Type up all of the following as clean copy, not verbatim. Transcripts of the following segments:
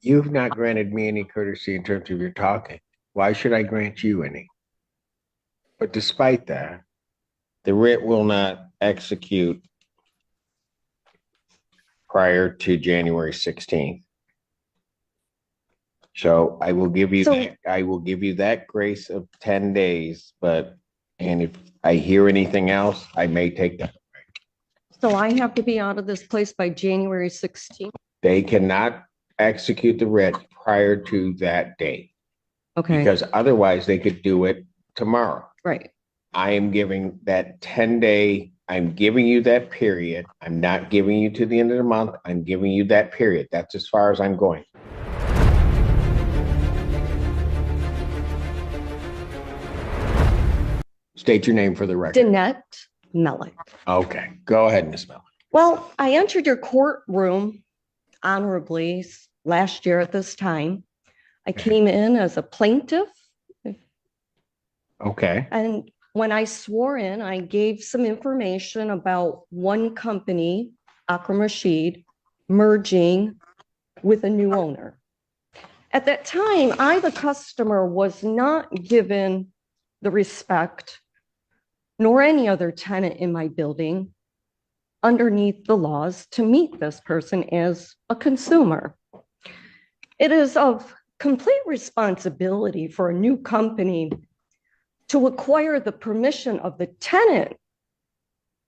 You've not granted me any courtesy in terms of your talking. Why should I grant you any? But despite that, the writ will not execute prior to January 16th. So I will give you that grace of 10 days, and if I hear anything else, I may take that. So I have to be out of this place by January 16th. They cannot execute the writ prior to that date. Okay. Because otherwise they could do it tomorrow. Right. I am giving that 10-day, I'm giving you that period. I'm not giving you to the end of the month. I'm giving you that period. That's as far as I'm going. State your name for the record. Tenant Mellick. Okay, go ahead, Ms. Mellick. Well, I entered your courtroom honorably last year at this time. I came in as a plaintiff. Okay. And when I swore in, I gave some information about one company, Akram Rashid, merging with a new owner. At that time, I, the customer, was not given the respect, nor any other tenant in my building, underneath the laws to meet this person as a consumer. It is of complete responsibility for a new company to acquire the permission of the tenant,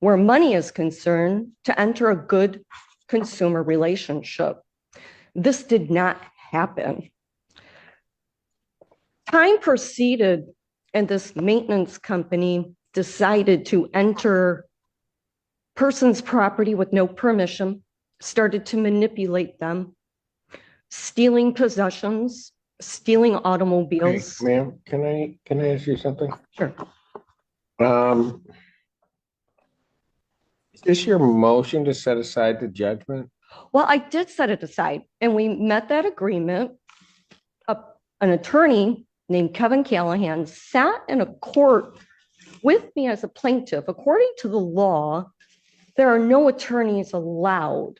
where money is concerned, to enter a good consumer relationship. This did not happen. Time proceeded, and this maintenance company decided to enter person's property with no permission, started to manipulate them, stealing possessions, stealing automobiles. Okay, ma'am, can I ask you something? Sure. Is this your motion to set aside the judgment? Well, I did set it aside, and we met that agreement. An attorney named Kevin Callahan sat in a court with me as a plaintiff. According to the law, there are no attorneys allowed.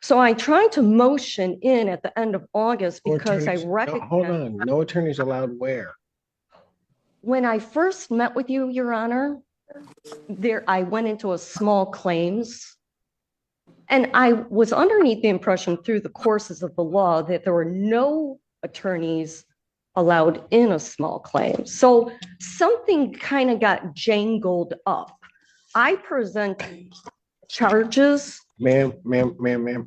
So I tried to motion in at the end of August because I recognized. Hold on, no attorneys allowed where? When I first met with you, Your Honor, I went into a small claims, and I was underneath the impression through the courses of the law that there were no attorneys allowed in a small claim. So something kind of got jangled up. I presented charges. Ma'am,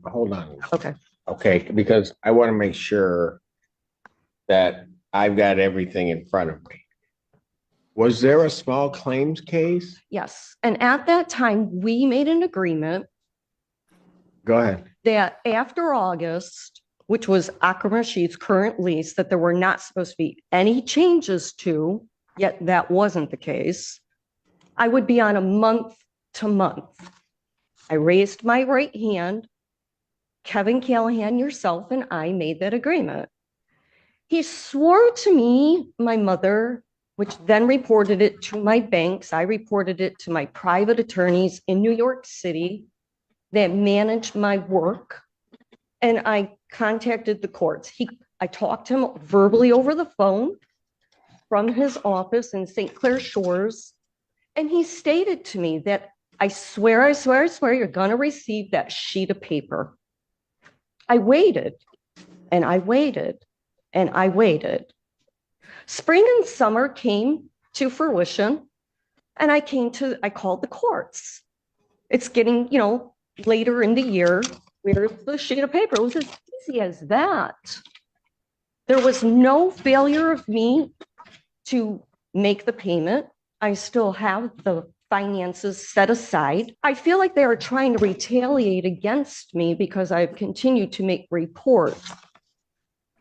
hold on. Okay. Okay, because I want to make sure that I've got everything in front of me. Was there a small claims case? Yes. And at that time, we made an agreement. Go ahead. That after August, which was Akram Rashid's current lease, that there were not supposed to be any changes to, yet that wasn't the case. I would be on a month to month. I raised my right hand. Kevin Callahan, yourself, and I made that agreement. He swore to me, my mother, which then reported it to my banks. I reported it to my private attorneys in New York City that managed my work. And I contacted the courts. I talked to him verbally over the phone from his office in St. Clair Shores. And he stated to me that I swear, you're going to receive that sheet of paper. I waited and I waited and I waited. Spring and summer came to fruition, and I called the courts. It's getting, later in the year. Where's the sheet of paper? It was as easy as that. There was no failure of me to make the payment. I still have the finances set aside. I feel like they are trying to retaliate against me because I've continued to make reports,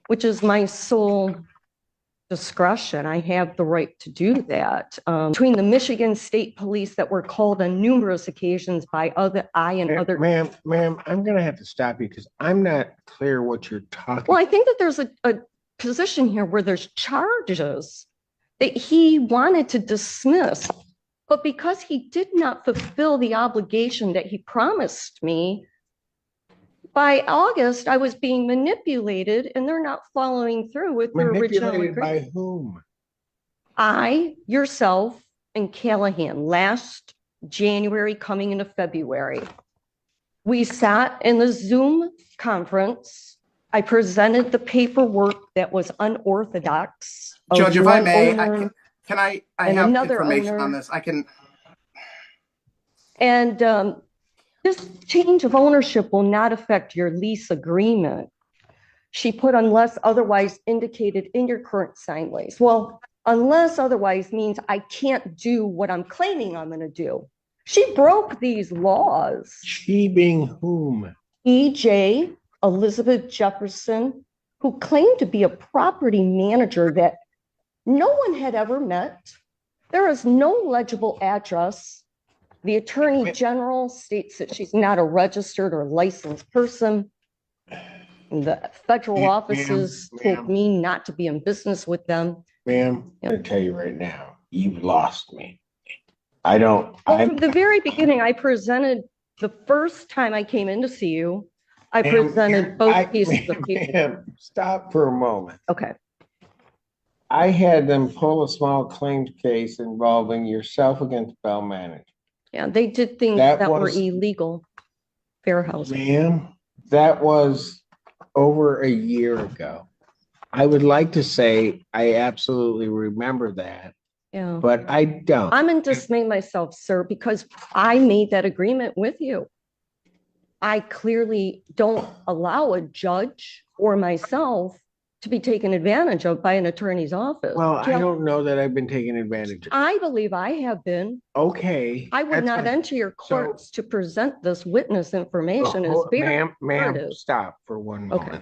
which is my sole discretion. I have the right to do that. Between the Michigan State Police that were called on numerous occasions by other. Ma'am, I'm going to have to stop you because I'm not clear what you're talking. Well, I think that there's a position here where there's charges that he wanted to dismiss, but because he did not fulfill the obligation that he promised me, By August, I was being manipulated and they're not following through with their original Manipulated agreement. by whom? I, yourself, and Callahan last January coming into February. We sat in the Zoom conference. I presented the paperwork that was unorthodox Judge, of if I one may, owner can I and have another information on owner. this? I can. And this change of ownership will not affect your lease agreement. She put unless otherwise indicated in your current signed lease. Well, unless otherwise means I can't do what I'm claiming I'm going to do. She broke these laws. She being whom? EJ Elizabeth Jefferson, who claimed to be a property manager that no one had ever met. There is no legible address. The Attorney General states that she's not a registered or licensed person. The federal offices told me not to be in business with them. Ma'am, I'm going to tell you right now, you've lost me. I don't. Well, from the very beginning, I presented the first time I came in to see you, I presented both pieces of paper. Ma'am, stop for a moment. Okay. I had them pull a small claims case involving yourself against Bell Management. Yeah, they did things that were illegal. Fair housing. Ma'am, that was over a year ago. I would like to say I absolutely remember that, Yeah. but I don't. I'm in dismay myself, sir, because I made that agreement with you. I clearly don't allow a judge or myself to be taken advantage of by an attorney's office. Well, I don't know that I've been taken advantage of. I believe I have been. Okay. I would not enter your courts to present this witness information as Ma'am, stop for one moment. Okay.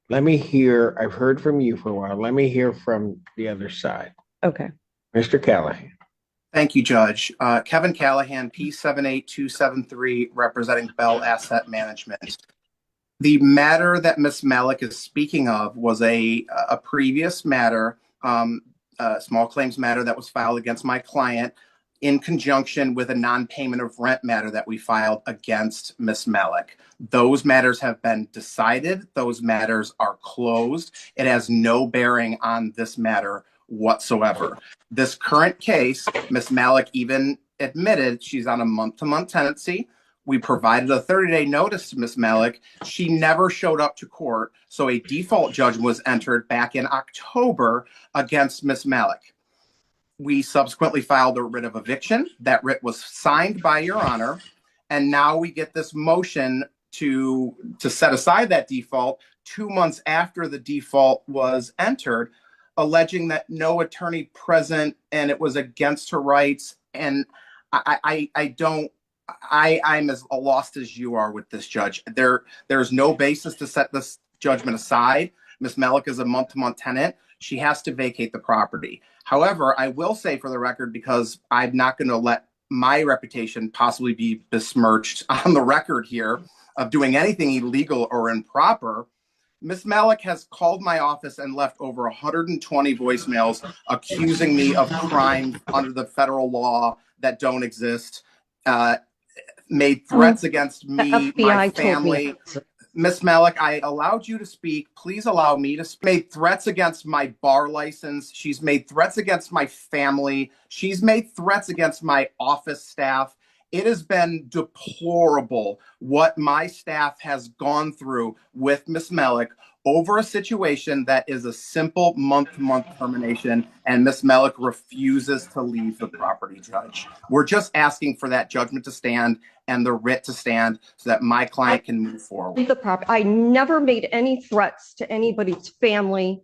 Let me hear, I've heard from you for a while. Let me hear from the other side. Okay. Mr. Callahan. Thank you, Judge. Kevin Callahan, P78273, representing Bell Asset Management. The matter that Ms. Malik is speaking of was a previous matter, a small claims matter that was filed against my client in conjunction with a non-payment of rent matter that we filed against Ms. Malik. Those matters have been decided. Those matters are closed. It has no bearing on this matter whatsoever. This current case, Ms. Malik even admitted she's on a month-to-month tenancy. We provided a 30-day notice to Ms. Malik. She never showed up to court, so a default judgment was entered back in October against Ms. Malik. We subsequently filed a writ of eviction. That writ was signed by Your Honor, and now we get this motion to set aside that default 2 months after the default was entered, alleging that no attorney present and it was against her rights. And I'm as lost as you are with this, Judge. There's no basis to set this judgment aside. Ms. Malik is a month-to-month tenant. She has to vacate the property. However, I will say for the record, because I'm not going to let my reputation possibly be besmirched on the record here of doing anything illegal or improper, Ms. Malik has called my office and left over 120 voicemails accusing me of crimes under the federal law that don't exist. Made threats against me, my family. Ms. Malik, I allowed you to speak. Please allow me to speak. Made threats against my bar license. She's made threats against my family. She's made threats against my office staff. It has been deplorable what my staff has gone through with Ms. Malik over a situation that is a simple month-to-month termination, and Ms. Malik refuses to leave the property, Judge. We're just asking for that judgment to stand and the writ to stand so that my client can move forward. I never made any threats to anybody's family.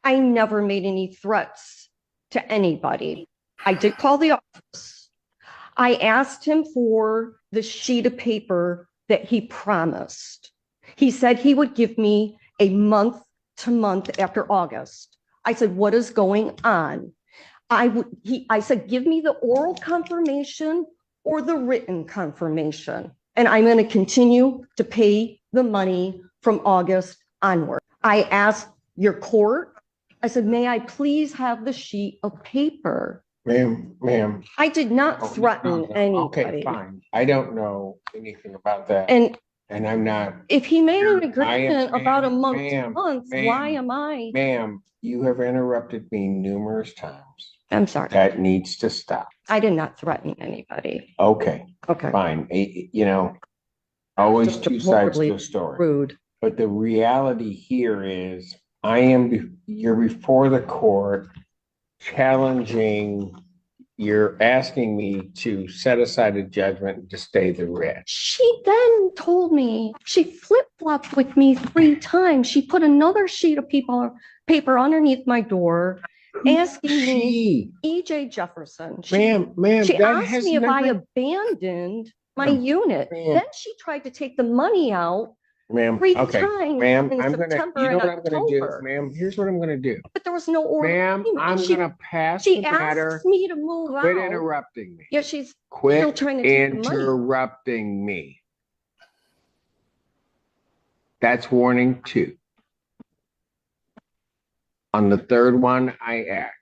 I never made any threats to anybody. I did call the office. I asked him for the sheet of paper that he promised. He said he would give me a month to month after August. I said, what is going on? I said, give me the oral confirmation or the written confirmation, and I'm going to continue to pay the money from August onward. I asked your court, I said, may I please have the sheet of paper? Ma'am. I did not threaten anybody. Okay, fine. I don't know anything about that. And And I'm not. If he made an I am, agreement about a ma'am, month to ma'am, month, ma'am. why am I? Ma'am, you have interrupted me numerous times. I'm sorry. That needs to stop. I did not threaten anybody. Okay, Okay. fine. You know, always Just two sides to horribly a story. rude. But the reality here is you're before the court challenging, you're asking me to set aside a judgment to stay the writ. She then told me, she flip-flopped with me 3 times. She put another sheet of paper underneath my door asking me, EJ Jefferson. Ma'am, She that asked has me if I nothing. abandoned my Ma'am, unit. ma'am. Then she tried to take the money out Ma'am, 3 okay, times ma'am, in I'm gonna, September you know and what I'm gonna do, October. ma'am? Here's what I'm gonna do. But there was no order. Ma'am, I'm gonna pass She the asked matter. me to move out. Quit interrupting me. Yeah, she's still Quit trying to take the money. interrupting me. That's warning 2. On the third one, I act.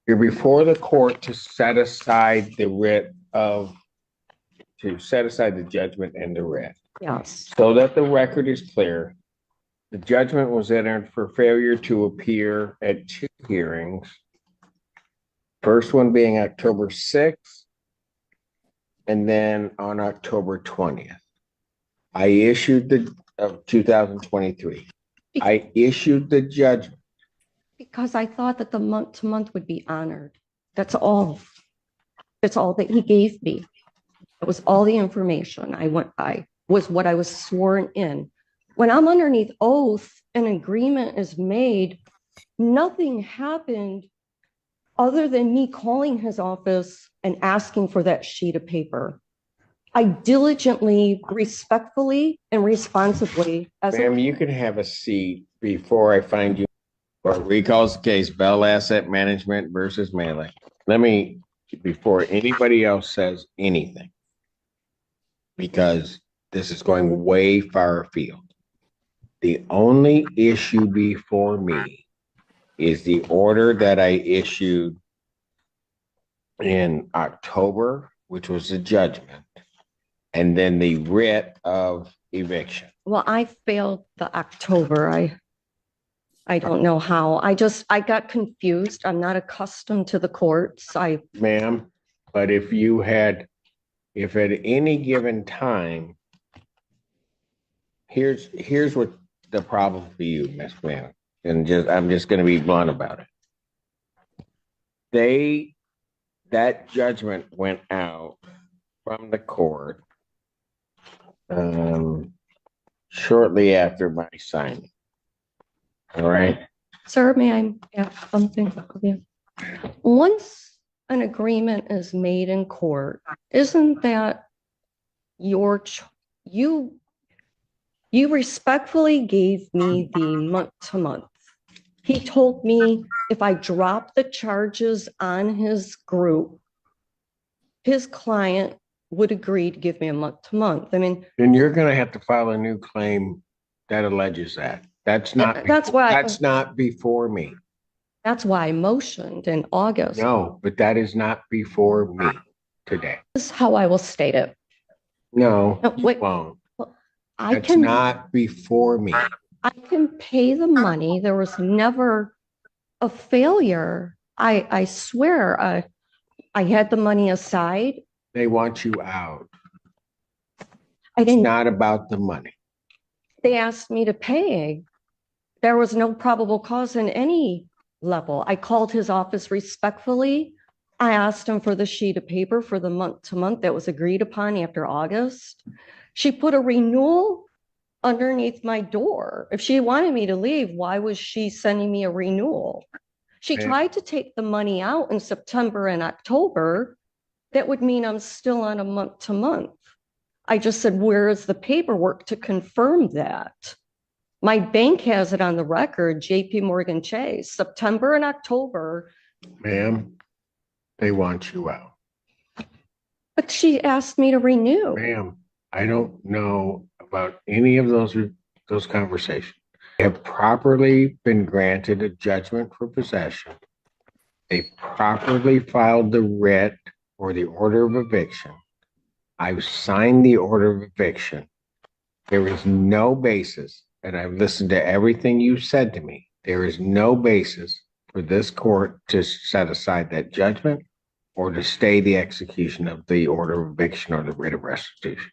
You're before the court to set aside the writ to set aside the judgment and the writ. Yes. So that the record is clear, the judgment was entered for failure to appear at 2 hearings. First one being October 6th, and then on October 20th. I issued of 2023. I issued the judgment. Because I thought that the month to month would be honored. That's all. That's all that he gave me. It was all the information I went by, was what I was sworn in. When I'm underneath oath, an agreement is made, nothing happened other than me calling his office and asking for that sheet of paper. I diligently, respectfully, and responsibly, Ma'am, you can have a seat before I find you. Or recalls the case, Bell Asset Management versus Melee. Before anybody else says anything, because this is going way far afield. The only issue before me is the order that I issued in October, which was the judgment, and then the writ of eviction. Well, I failed the October. I don't know how. I got confused. I'm not accustomed to the courts. Ma'am, but if at any given time, here's what the problem for you, Miss Ma'am, and I'm just going to be blunt about it. That judgment went out from the court shortly after my signing. All right. Sir, may I ask something of you? Once an agreement is made in court, isn't that you respectfully gave me the month to month. He told me if I dropped the charges on his group, his client would agree to give me a month to month. I mean, then you're going to have to file a new claim that alleges that. That's not before me. That's why I motioned in August. No, but that is not before me today. This is how I will state it. No, No, wait. you won't. That's not before me. I can pay the money. There was never a failure. I swear, I had the money aside. They want you out. I didn't. It's not about the money. They asked me to pay. There was no probable cause in any level. I called his office respectfully. I asked him for the sheet of paper for the month to month that was agreed upon after August. She put a renewal underneath my door. If she wanted me to leave, why was she sending me a renewal? She tried to take the money out in September and October. That would mean I'm still on a month to month. I just said, where is the paperwork to confirm that? My bank has it on the record, JP Morgan Chase, September and October. Ma'am, they want you out. But she asked me to renew. Ma'am, I don't know about any of those conversations. They have properly been granted a judgment for possession. They properly filed the writ or the order of eviction. I've signed the order of eviction. There is no basis, and I've listened to everything you said to me. There is no basis for this court to set aside that judgment or to stay the execution of the order of eviction or the writ of restitution.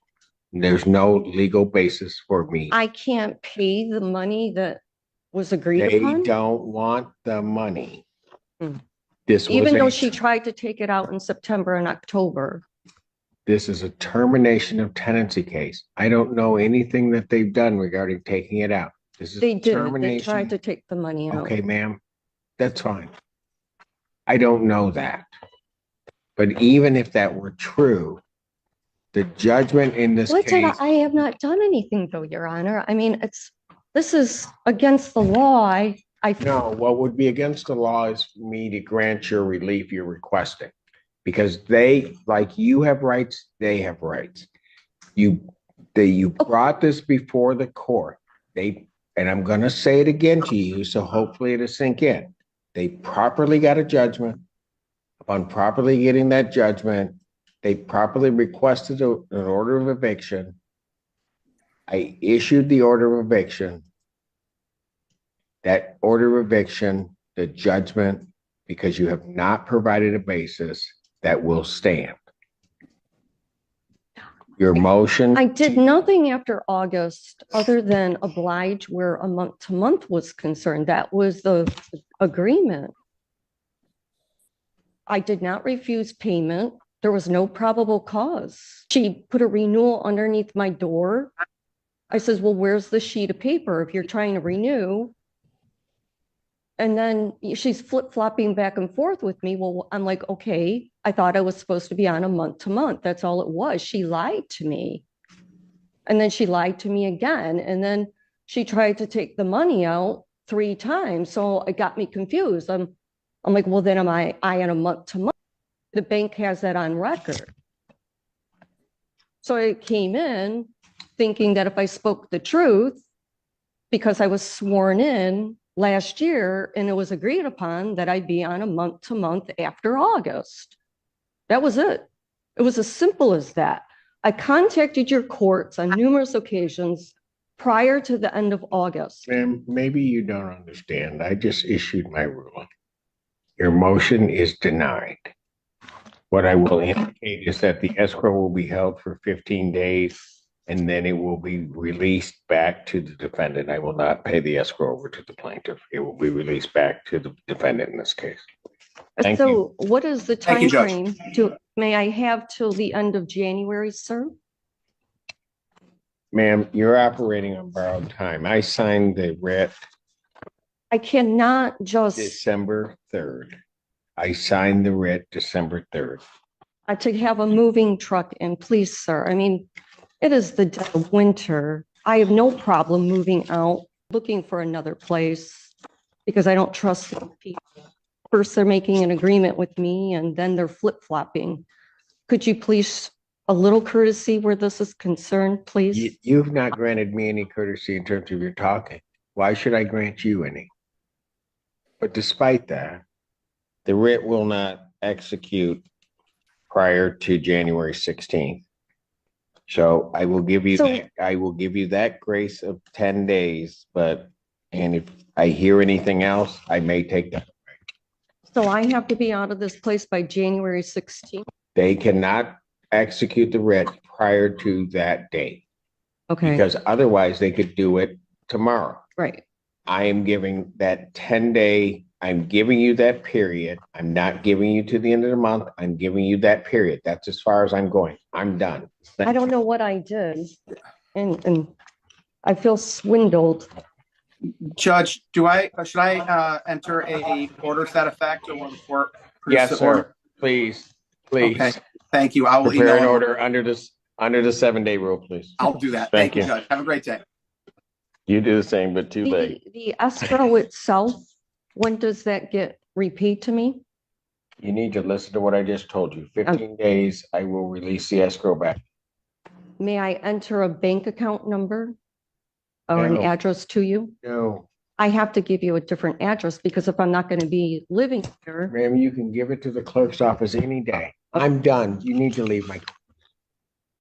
There's no legal basis for me. I can't pay the money that was agreed They upon, don't want the money. Hmm. This was even though a- she tried to take it out in September and October. This is a termination of tenancy case. I don't know anything that they've done regarding taking it out. This is They did. They termination. tried to take the money out. Okay, ma'am, that's fine. I don't know that. But even if that were true, the judgment in this Listen, case, I have not done anything though, Your Honor. I mean, this is against the law. I no, what would be against the law is for me to grant your relief you're requesting. Because they, like you have rights, they have rights. You brought this before the court. And I'm gonna say it again to you, so hopefully it'll sink in. They properly got a judgment. Upon properly getting that judgment, they properly requested an order of eviction. I issued the order of eviction. That order of eviction, the judgment, because you have not provided a basis that will stand. Your motion. I did nothing after August other than oblige where a month to month was concerned. That was the agreement. I did not refuse payment. There was no probable cause. She put a renewal underneath my door. I says, well, where's the sheet of paper if you're trying to renew? And then she's flip-flopping back and forth with me. Well, I'm like, okay, I thought I was supposed to be on a month to month. That's all it was. She lied to me. And then she lied to me again. And then she tried to take the money out 3 times. So it got me confused. I'm like, well, then am I on a month to month? The bank has that on record. So I came in thinking that if I spoke the truth, because I was sworn in last year and it was agreed upon that I'd be on a month to month after August. That was it. It was as simple as that. I contacted your courts on numerous occasions prior to the end of August. Ma'am, maybe you don't understand. I just issued my ruling. Your motion is denied. What I will indicate is that the escrow will be held for 15 days and then it will be released back to the defendant. I will not pay the escrow over to the plaintiff. It will be released back to the defendant in this case. Thank So what is the Thank you, time Judge. frame may I have till the end of January, sir? Ma'am, you're operating on borrowed time. I signed the writ I cannot just December 3rd. I signed the writ December 3rd. to have a moving truck in, please, sir. I mean, it is the dead of winter. I have no problem moving out, looking for another place because I don't trust the people. First, they're making an agreement with me and then they're flip-flopping. Could you please, a little courtesy where this is concerned, please? You've not granted me any courtesy in terms of your talking. Why should I grant you any? But despite that, the writ will not execute prior to January 16th. So I will give you that grace of 10 days, and if I hear anything else, I may take that. So I have to be out of this place by January 16th? They cannot execute the writ prior to that date Okay, because otherwise they could do it tomorrow. right. I am giving that 10-day, I'm giving you that period. I'm not giving you to the end of the month. I'm giving you that period. That's as far as I'm going. I'm done. I don't know what I did and I feel swindled. Judge, should I enter a order to that effect or will the court? produce Yes, the sir. order? Please. Okay, thank you. I will Prepare an email. order under the 7-day rule, please. I'll do that. Thank Thank you, you. Judge. Have a great day. You do the same, but too late. The escrow itself, when does that get repaid to me? You need to listen to what I just told you. 15 days, I will release the escrow back. May I enter a bank account number or an No. address to you? No, I have to give you a different address because if I'm not going to be living here, ma'am, you can give it to the clerk's office any day. I'm done. You need to leave my court.